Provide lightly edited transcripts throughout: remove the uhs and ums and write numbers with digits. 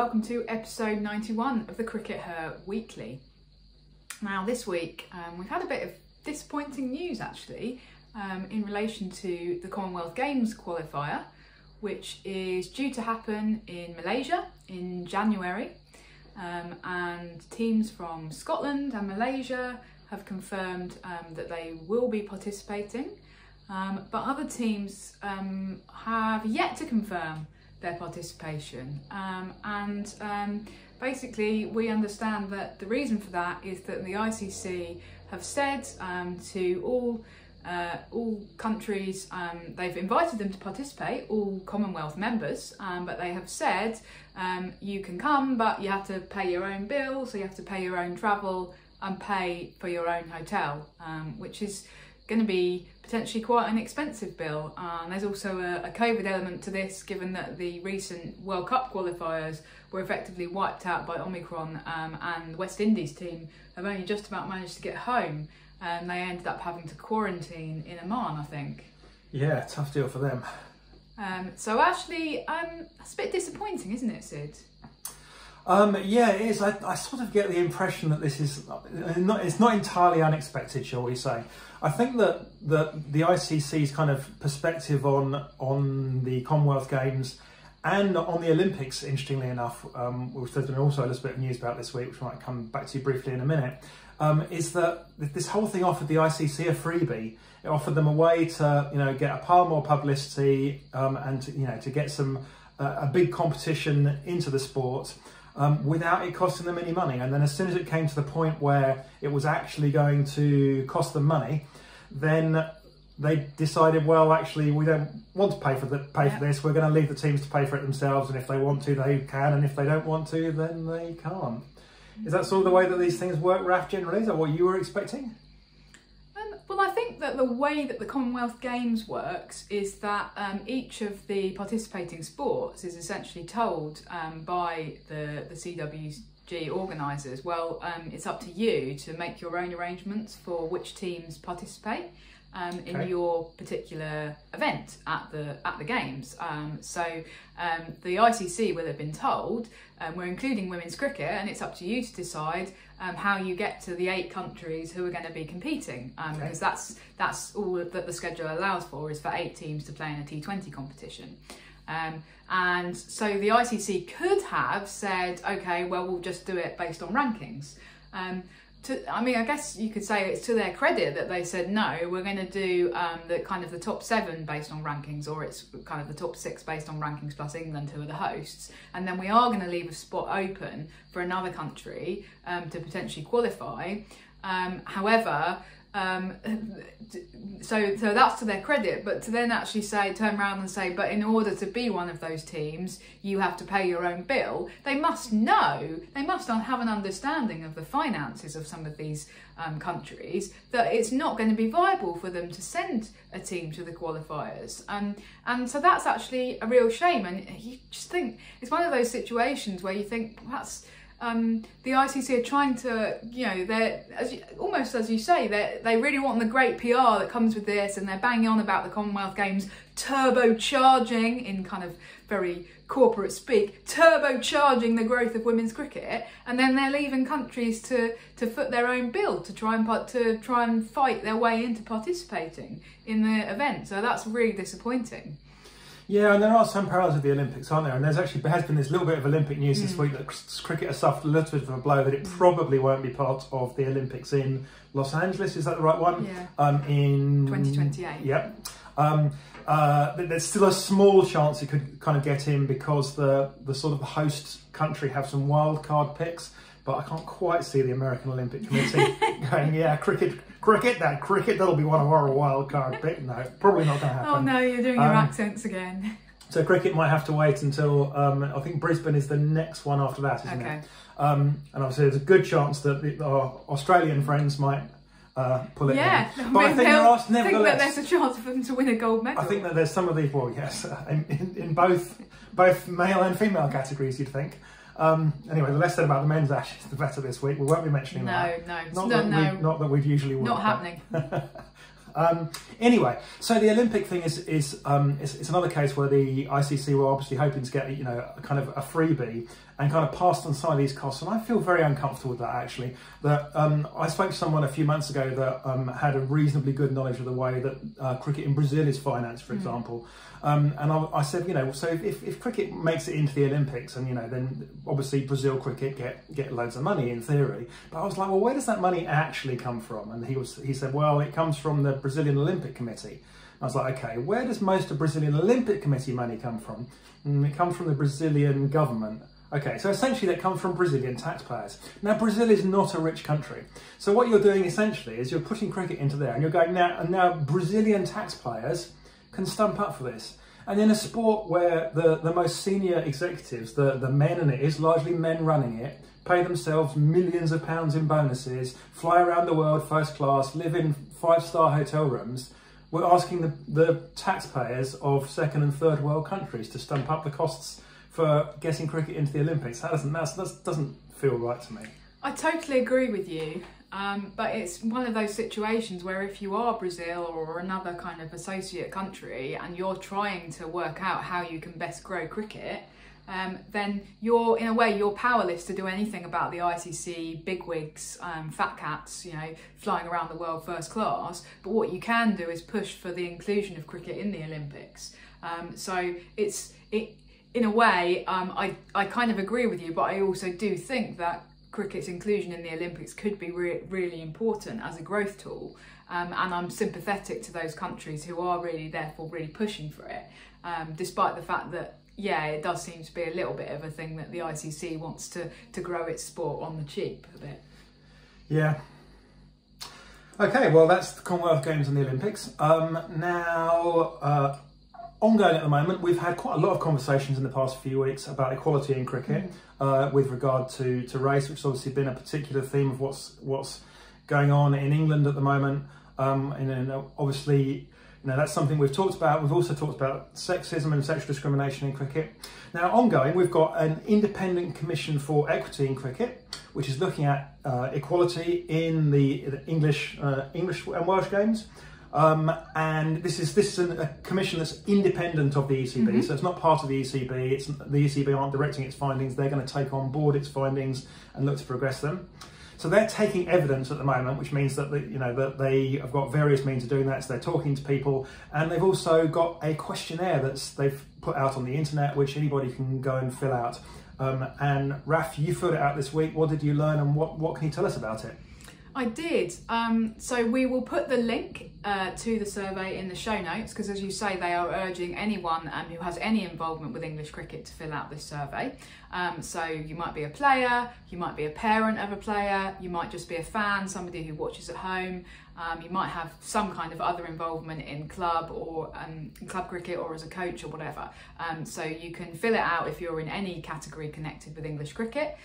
welcome to episode 91 of the CRICKETher Weekly. Now this week we've had a bit of disappointing news actually in relation to the Commonwealth Games qualifier, which is due to happen in Malaysia in January, and teams from Scotland and Malaysia have confirmed that they will be participating, but other teams have yet to confirm their participation, basically we understand that the reason for that is that the ICC have said to all countries, they've invited them to participate, all Commonwealth members, but they have said you can come, but you have to pay your own bill, so you have to pay your own travel and pay for your own hotel, which is going to be potentially quite an expensive bill. There's also a COVID element to this, given that the recent World Cup qualifiers were effectively wiped out by Omicron, and the West Indies team have only just about managed to get home, and they ended up having to quarantine in Oman, I think. Yeah, tough deal for them. So actually, it's a bit disappointing, isn't it, Sid? Yeah, it is. I sort of get the impression that this is it's not entirely unexpected, shall we say. I think that the ICC's kind of perspective on the Commonwealth Games and on the Olympics, interestingly enough, which there's been also a little bit of news about this week, which I might come back to briefly in a minute, is that this whole thing offered the ICC a freebie. It offered them a way to, get a pile more publicity, and to get some a big competition into the sport, without it costing them any money. And then as soon as it came to the point where it was actually going to cost them money, then they decided, well, actually, we don't want to pay for this. We're going to leave the teams to pay for it themselves, and if they want to, they can, and if they don't want to, then they can't. Is that sort of the way that these things work, Raph, generally? Is that what you were expecting? Well, I think that the way that the Commonwealth Games works is that each of the participating sports is essentially told by the CWG organisers, well, it's up to you to make your own arrangements for which teams participate in your particular event at the Games. So the ICC will have been told, we're including women's cricket, and it's up to you to decide how you get to the 8 countries who are going to be competing, because that's all that the schedule allows for, is for 8 teams to play in a T20 competition. And so the ICC could have said, okay, well, we'll just do it based on rankings. I guess you could say it's to their credit that they said, no, we're going to do the top 7 based on rankings, or it's kind of the top 6 based on rankings plus England, who are the hosts. And then we are going to leave a spot open for another country to potentially qualify. However, so that's to their credit, but to then actually turn around and say, but in order to be one of those teams, you have to pay your own bill. They must have an understanding of the finances of some of these countries, that it's not going to be viable for them to send a team to the qualifiers. And so that's actually a real shame. And you just think it's one of those situations where you think, perhaps the ICC are trying to, they're almost as you say, they really want the great PR that comes with this, and they're banging on about the Commonwealth Games turbocharging, in kind of very corporate speak, turbocharging the growth of women's cricket, and then they're leaving countries to foot their own bill to try and fight their way into participating in the event. So that's really disappointing. Yeah, and there are some parallels with the Olympics, aren't there? And there has been this little bit of Olympic news this week that cricket has suffered a little bit of a blow, that it probably won't be part of the Olympics in Los Angeles. Is that the right one? Yeah. In 2028. Yep. There's still a small chance it could kind of get in, because the sort of the host country have some wild card picks. But I can't quite see the American Olympic Committee going, yeah, cricket, that'll be one of our wild card picks. No, probably not going to happen. Oh no, you're doing your accents again. So cricket might have to wait until, I think Brisbane is the next one after that, isn't it? And obviously there's a good chance that our Australian friends might pull it in. But I think there are, nevertheless, that there's a chance for them to win a gold medal. I think that there's some of these, well, yes, in both male and female categories, you'd think. Anyway, the less said about the men's Ashes, the better this week. We won't be mentioning that. No. Not that we'd usually would. Not happening. Anyway, so the Olympic thing is another case where the ICC were obviously hoping to get, a kind of a freebie, and kind of passed on some of these costs. And I feel very uncomfortable with that, actually. That I spoke to someone a few months ago that had a reasonably good knowledge of the way that cricket in Brazil is financed, for example. And I said, so if cricket makes it into the Olympics, and then obviously Brazil cricket get loads of money in theory. But I was like, well, where does that money actually come from? And he said, well, it comes from the Brazilian Olympic Committee. I was like, okay, where does most of Brazilian Olympic Committee money come from? It comes from the Brazilian government. Okay, so essentially that comes from Brazilian taxpayers. Now, Brazil is not a rich country. So what you're doing essentially is you're putting cricket into there, and you're going, now Brazilian taxpayers can stump up for this. And in a sport where the most senior executives, the men, and it is largely men running it, pay themselves millions of pounds in bonuses, fly around the world first class, live in 5-star hotel rooms, we're asking the taxpayers of second and third world countries to stump up the costs for getting cricket into the Olympics. That doesn't feel right to me. I totally agree with you. But it's one of those situations where if you are Brazil or another kind of associate country and you're trying to work out how you can best grow cricket, then you're powerless to do anything about the ICC bigwigs, fat cats, flying around the world first class. But what you can do is push for the inclusion of cricket in the Olympics. So in a way, I kind of agree with you, but I also do think that cricket's inclusion in the Olympics could be really important as a growth tool, and I'm sympathetic to those countries who are therefore really pushing for it, despite the fact that it does seem to be a little bit of a thing that the ICC wants to grow its sport on the cheap a bit. Yeah. Okay, well, that's the Commonwealth Games and the Olympics. Now, ongoing at the moment, we've had quite a lot of conversations in the past few weeks about equality in cricket with regard to race, which has obviously been a particular theme of what's going on in England at the moment. And obviously, that's something we've talked about. We've also talked about sexism and sexual discrimination in cricket. Now, ongoing, we've got an independent commission for equity in cricket, which is looking at equality in the English and Welsh games. And this is a commission that's independent of the ECB, so it's not part of the ECB. The ECB aren't directing its findings. They're going to take on board its findings and look to progress them. So they're taking evidence at the moment, which means that that they have got various means of doing that. So they're talking to people, and they've also got a questionnaire they've put out on the internet, which anybody can go and fill out. And Raph, you filled it out this week. What did you learn, and what can you tell us about it? I did. So we will put the link to the survey in the show notes, because as you say, they are urging anyone who has any involvement with English cricket to fill out this survey. So you might be a player, you might be a parent of a player, you might just be a fan, somebody who watches at home. You might have some kind of other involvement in club or club cricket, or as a coach or whatever. So you can fill it out if you're in any category connected with English cricket.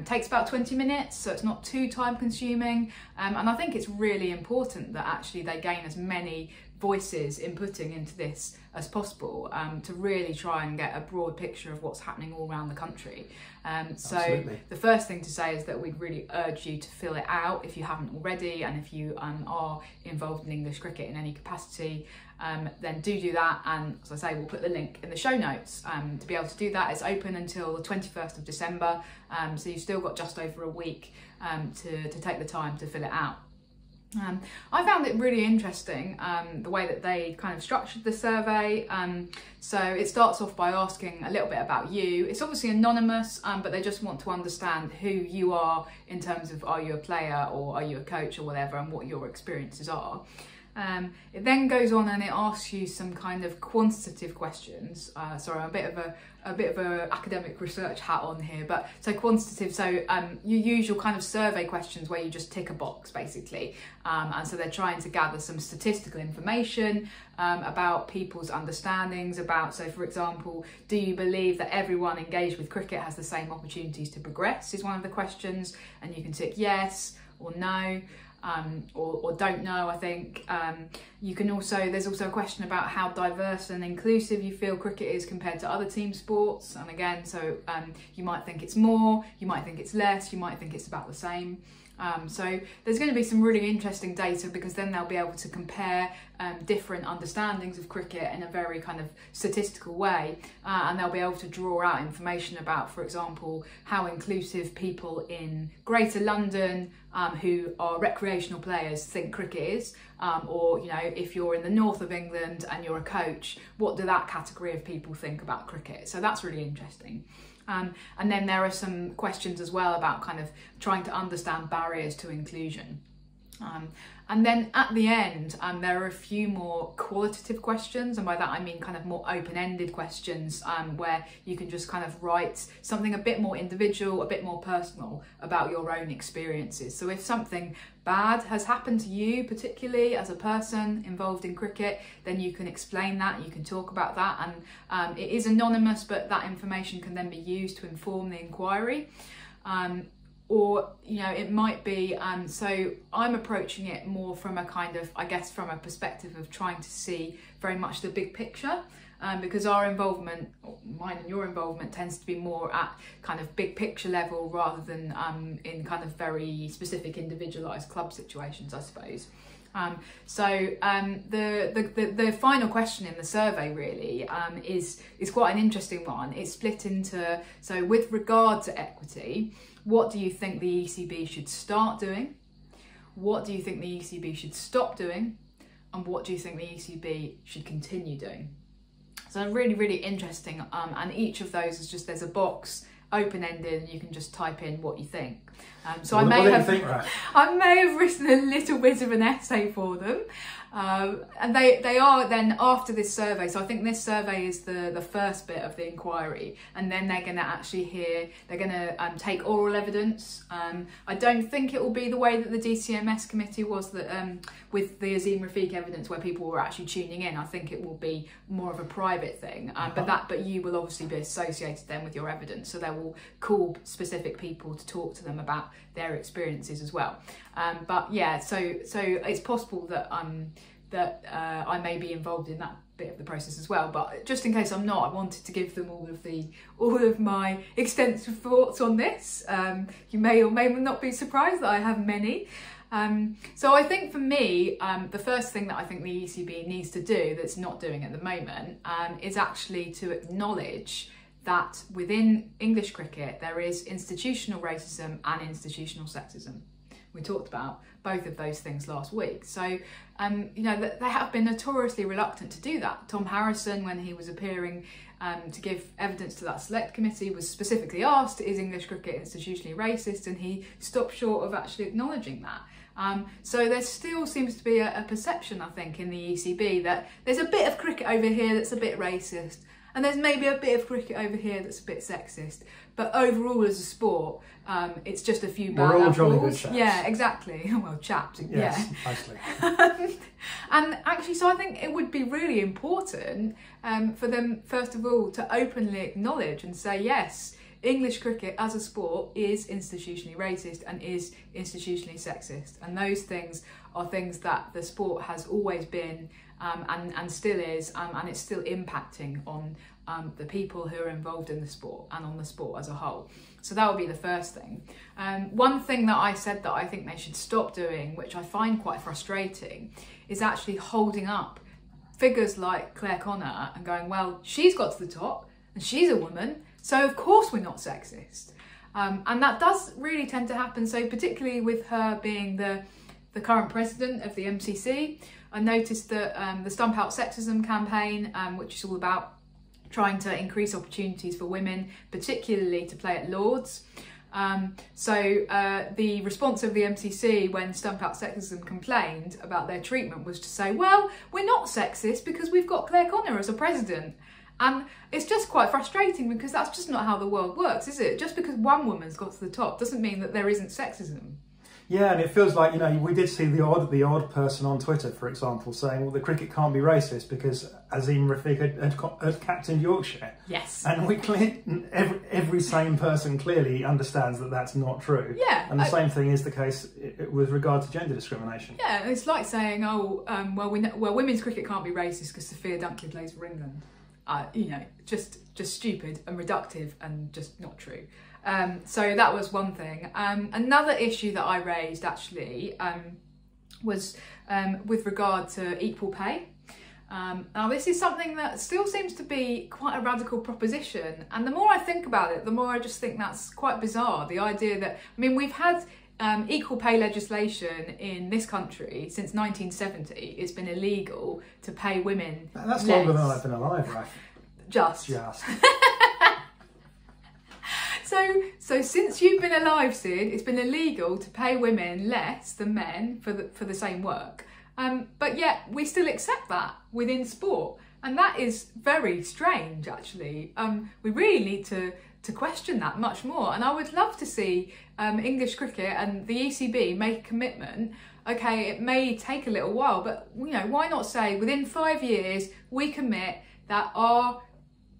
Takes about 20 minutes, so it's not too time consuming. And I think it's really important that actually they gain as many voices inputting into this as possible, to really try and get a broad picture of what's happening all around the country. So Absolutely. The first thing to say is that we'd really urge you to fill it out if you haven't already, and if you are involved in English cricket in any capacity, then do that. And as I say, we'll put the link in the show notes to be able to do that. It's open until the 21st of December, so you've still got just over a week to take the time to fill it out. I found it really interesting, the way that they kind of structured the survey. So it starts off by asking a little bit about you. It's obviously anonymous, but they just want to understand who you are in terms of, are you a player or are you a coach or whatever, and what your experiences are. It then goes on and it asks you some kind of quantitative questions. Sorry, I'm a bit of a academic research hat on here, but so quantitative. So your usual kind of survey questions where you just tick a box basically, and so they're trying to gather some statistical information about people's understandings about. So, for example, do you believe that everyone engaged with cricket has the same opportunities to progress? Is one of the questions, and you can tick yes or no. Or don't know, I think. You can also, there's also a question about how diverse and inclusive you feel cricket is compared to other team sports. And again, so you might think it's more, you might think it's less, you might think it's about the same. So there's going to be some really interesting data, because then they'll be able to compare different understandings of cricket in a very kind of statistical way, and they'll be able to draw out information about, for example, how inclusive people in Greater London who are recreational players think cricket is, or, you know, if you're in the north of England and you're a coach, what do that category of people think about cricket? So that's really interesting. And then there are some questions as well about kind of trying to understand barriers to inclusion. And then at the end, there are a few more qualitative questions, and by that I mean kind of more open-ended questions, where you can just kind of write something a bit more individual, a bit more personal about your own experiences. So if something bad has happened to you, particularly as a person involved in cricket, then you can explain that, you can talk about that, and it is anonymous, but that information can then be used to inform the inquiry. Or, you know, it might be, so I'm approaching it more from a kind of, I guess, from a perspective of trying to see very much the big picture, because our involvement, mine and your involvement, tends to be more at kind of big picture level rather than in kind of very specific individualised club situations, I suppose. The final question in the survey really is quite an interesting one. It's split into, so with regard to equity, what do you think the ECB should start doing? What do you think the ECB should stop doing? And what do you think the ECB should continue doing? So really, really interesting. And each of those is just, there's a box open-ended and you can just type in what you think. So I may have written a little bit of an essay for them. And they are then after this survey, so I think this survey is the first bit of the inquiry, and then they're going to actually they're going to take oral evidence. I don't think it will be the way that the DCMS committee was, that with the Azim Rafiq evidence where people were actually tuning in. I think it will be more of a private thing, but you will obviously be associated then with your evidence, so they will call specific people to talk to them about their experiences as well. But yeah, so it's possible that I may be involved in that bit of the process as well. But just in case I'm not, I wanted to give them all of my extensive thoughts on this. You may or may not be surprised that I have many. So I think for me, the first thing that I think the ECB needs to do, that's not doing at the moment, is actually to acknowledge that within English cricket there is institutional racism and institutional sexism. We talked about both of those things last week. So, you know, they have been notoriously reluctant to do that. Tom Harrison, when he was appearing to give evidence to that select committee, was specifically asked, is English cricket institutionally racist? And he stopped short of actually acknowledging that. So there still seems to be a perception, I think, in the ECB that there's a bit of cricket over here that's a bit racist, and there's maybe a bit of cricket over here that's a bit sexist. But overall, as a sport, it's just a few bad apples. We're all jolly good chaps. Yeah, exactly. Well, chaps. Yes, yeah. Nicely. And actually, so I think it would be really important for them, first of all, to openly acknowledge and say, yes, English cricket as a sport is institutionally racist and is institutionally sexist. And those things are things that the sport has always been and still is, and it's still impacting on the people who are involved in the sport and on the sport as a whole. So that would be the first thing. One thing that I said that I think they should stop doing, which I find quite frustrating, is actually holding up figures like Claire Connor and going, well, she's got to the top and she's a woman, so of course we're not sexist. And that does really tend to happen. So particularly with her being the current president of the MCC, I noticed that the Stump Out Sexism campaign, which is all about trying to increase opportunities for women, particularly to play at Lords. The response of the MCC when Stump Out Sexism complained about their treatment was to say, well, we're not sexist because we've got Claire Connor as a president. And it's just quite frustrating because that's just not how the world works, is it? Just because one woman's got to the top doesn't mean that there isn't sexism. Yeah, and it feels like, you know, we did see the odd person on Twitter, for example, saying, well, the cricket can't be racist because Azim Rafiq had captained Yorkshire. Yes. And every sane person clearly understands that that's not true. Yeah. And the same thing is the case with regard to gender discrimination. Yeah, it's like saying, oh, well, women's cricket can't be racist because Sophia Dunkley plays for England. You know, just stupid and reductive and just not true. So that was one thing. Another issue that I raised actually was with regard to equal pay. Now this is something that still seems to be quite a radical proposition, and the more I think about it, the more I just think that's quite bizarre. The idea that, I mean, we've had equal pay legislation in this country since 1970. It's been illegal to pay women That's less. longer than I've been alive, Raph. Just. So since you've been alive, Sid, it's been illegal to pay women less than men for the same work. But yet we still accept that within sport, and that is very strange, actually. We really need to question that much more, and I would love to see English cricket and the ECB make a commitment. Okay, it may take a little while, but you know, why not say within 5 years we commit that our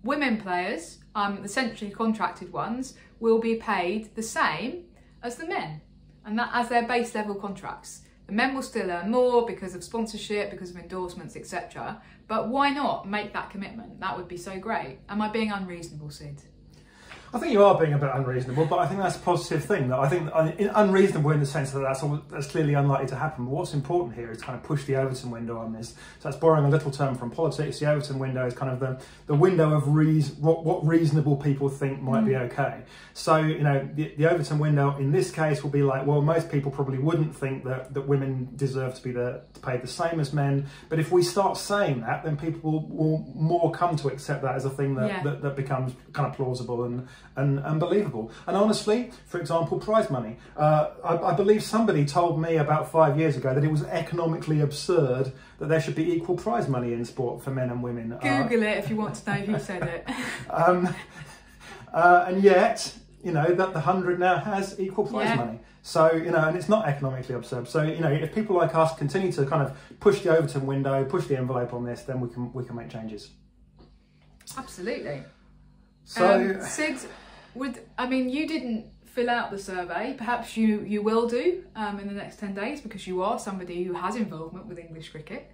women players, the centrally contracted ones, will be paid the same as the men, and that as their base level contracts. The men will still earn more because of sponsorship, because of endorsements, etc. But why not make that commitment? That would be so great. Am I being unreasonable, Sid? I think you are being a bit unreasonable, but I think that's a positive thing. That I think unreasonable in the sense that that's clearly unlikely to happen. But what's important here is kind of push the Overton window on this. So that's borrowing a little term from politics. The Overton window is kind of the window of what reasonable people think might be okay. So, you know, the Overton window in this case will be like, well, most people probably wouldn't think that women deserve to be paid the same as men. But if we start saying that, then people will more come to accept that as a thing that becomes kind of plausible and believable. And honestly, for example, prize money. I believe somebody told me about 5 years ago that it was economically absurd that there should be equal prize money in sport for men and women. Google it if you want to know who said it. And yet, you know, that the 100 now has equal prize money. So, you know, and it's not economically absurd. So, you know, if people like us continue to kind of push the Overton window, push the envelope on this, then we can make changes. Absolutely. So, Sid, I mean, you didn't fill out the survey. Perhaps you will do in the next 10 days, because you are somebody who has involvement with English cricket.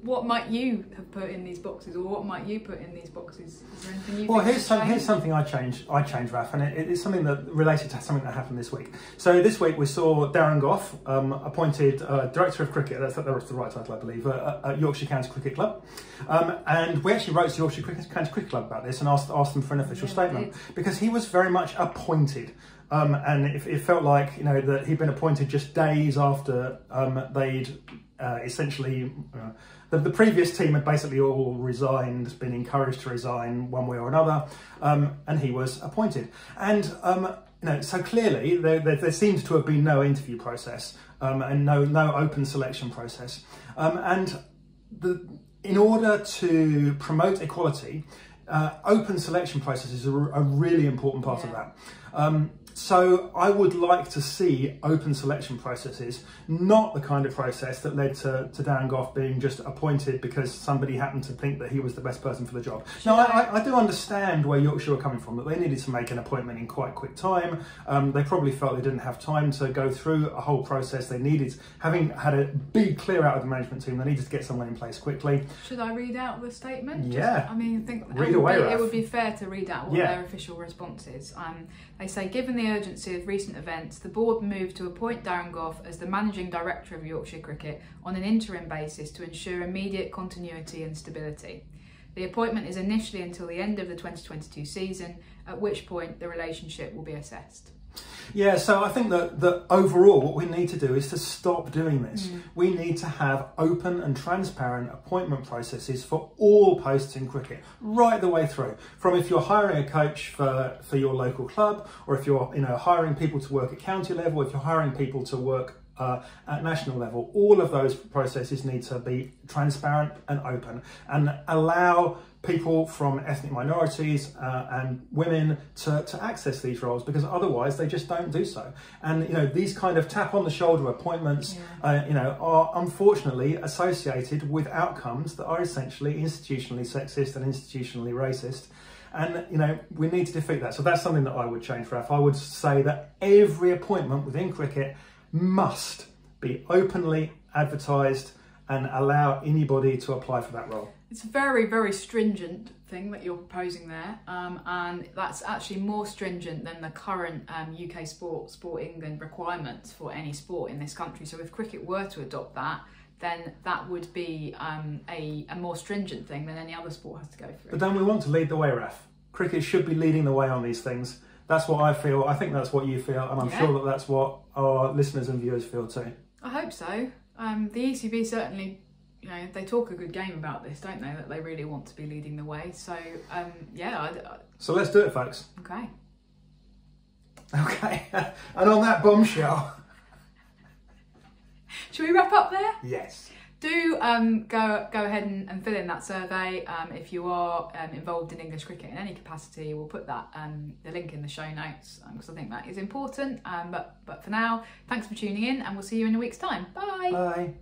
What might you have put in these boxes, or what might you put in these boxes? Is there anything you think here's something I changed, Raph, and it's something that related to something that happened this week. So this week we saw Darren Gough appointed Director of Cricket, that's the right title I believe, at Yorkshire County Cricket Club. And we actually wrote to Yorkshire County Cricket Club about this and asked them for an official statement, because he was very much appointed. And it felt like, you know, that he'd been appointed just days after they'd essentially, the previous team had basically all resigned, been encouraged to resign one way or another, and he was appointed. And you know, so clearly there seems to have been no interview process and no open selection process. And in order to promote equality, open selection processes are a really important part of that. So I would like to see open selection processes, not the kind of process that led to Darren Gough being just appointed because somebody happened to think that he was the best person for the job. Now, I do understand where Yorkshire were coming from, that they needed to make an appointment in quite quick time. They probably felt they didn't have time to go through a whole process. They needed, having had a big clear out of the management team, they needed to get someone in place quickly. Should I read out the statement? Yeah. I mean, I think it would be fair to read out what their official response is. They say, given the urgency of recent events, the board moved to appoint Darren Gough as the Managing Director of Yorkshire Cricket on an interim basis to ensure immediate continuity and stability. The appointment is initially until the end of the 2022 season, at which point the relationship will be assessed. Yeah, so I think that overall what we need to do is to stop doing this. We need to have open and transparent appointment processes for all posts in cricket, right the way through. From if you're hiring a coach for your local club, or if you're hiring people to work at county level, if you're hiring people to work at national level, all of those processes need to be transparent and open and allow people from ethnic minorities and women to access these roles, because otherwise they just don't do so. And these kind of tap on the shoulder appointments are unfortunately associated with outcomes that are essentially institutionally sexist and institutionally racist. And we need to defeat that. So that's something that I would change, Raph. I would say that every appointment within cricket must be openly advertised and allow anybody to apply for that role. It's a very, very stringent thing that you're proposing there, and that's actually more stringent than the current UK Sport England requirements for any sport in this country. So if cricket were to adopt that, then that would be a more stringent thing than any other sport has to go through. But then we want to lead the way, Raph. Cricket should be leading the way on these things. That's what I feel. I think that's what you feel, and I'm sure that that's what our listeners and viewers feel too. I hope so. The ECB certainly, you know, they talk a good game about this, don't they? That they really want to be leading the way. So, yeah. So let's do it, folks. Okay. Okay. And on that bombshell. Shall we wrap up there? Yes. Do go ahead and fill in that survey if you are involved in English cricket in any capacity. We'll put that the link in the show notes because I think that is important. But for now, thanks for tuning in, and we'll see you in a week's time. Bye. Bye.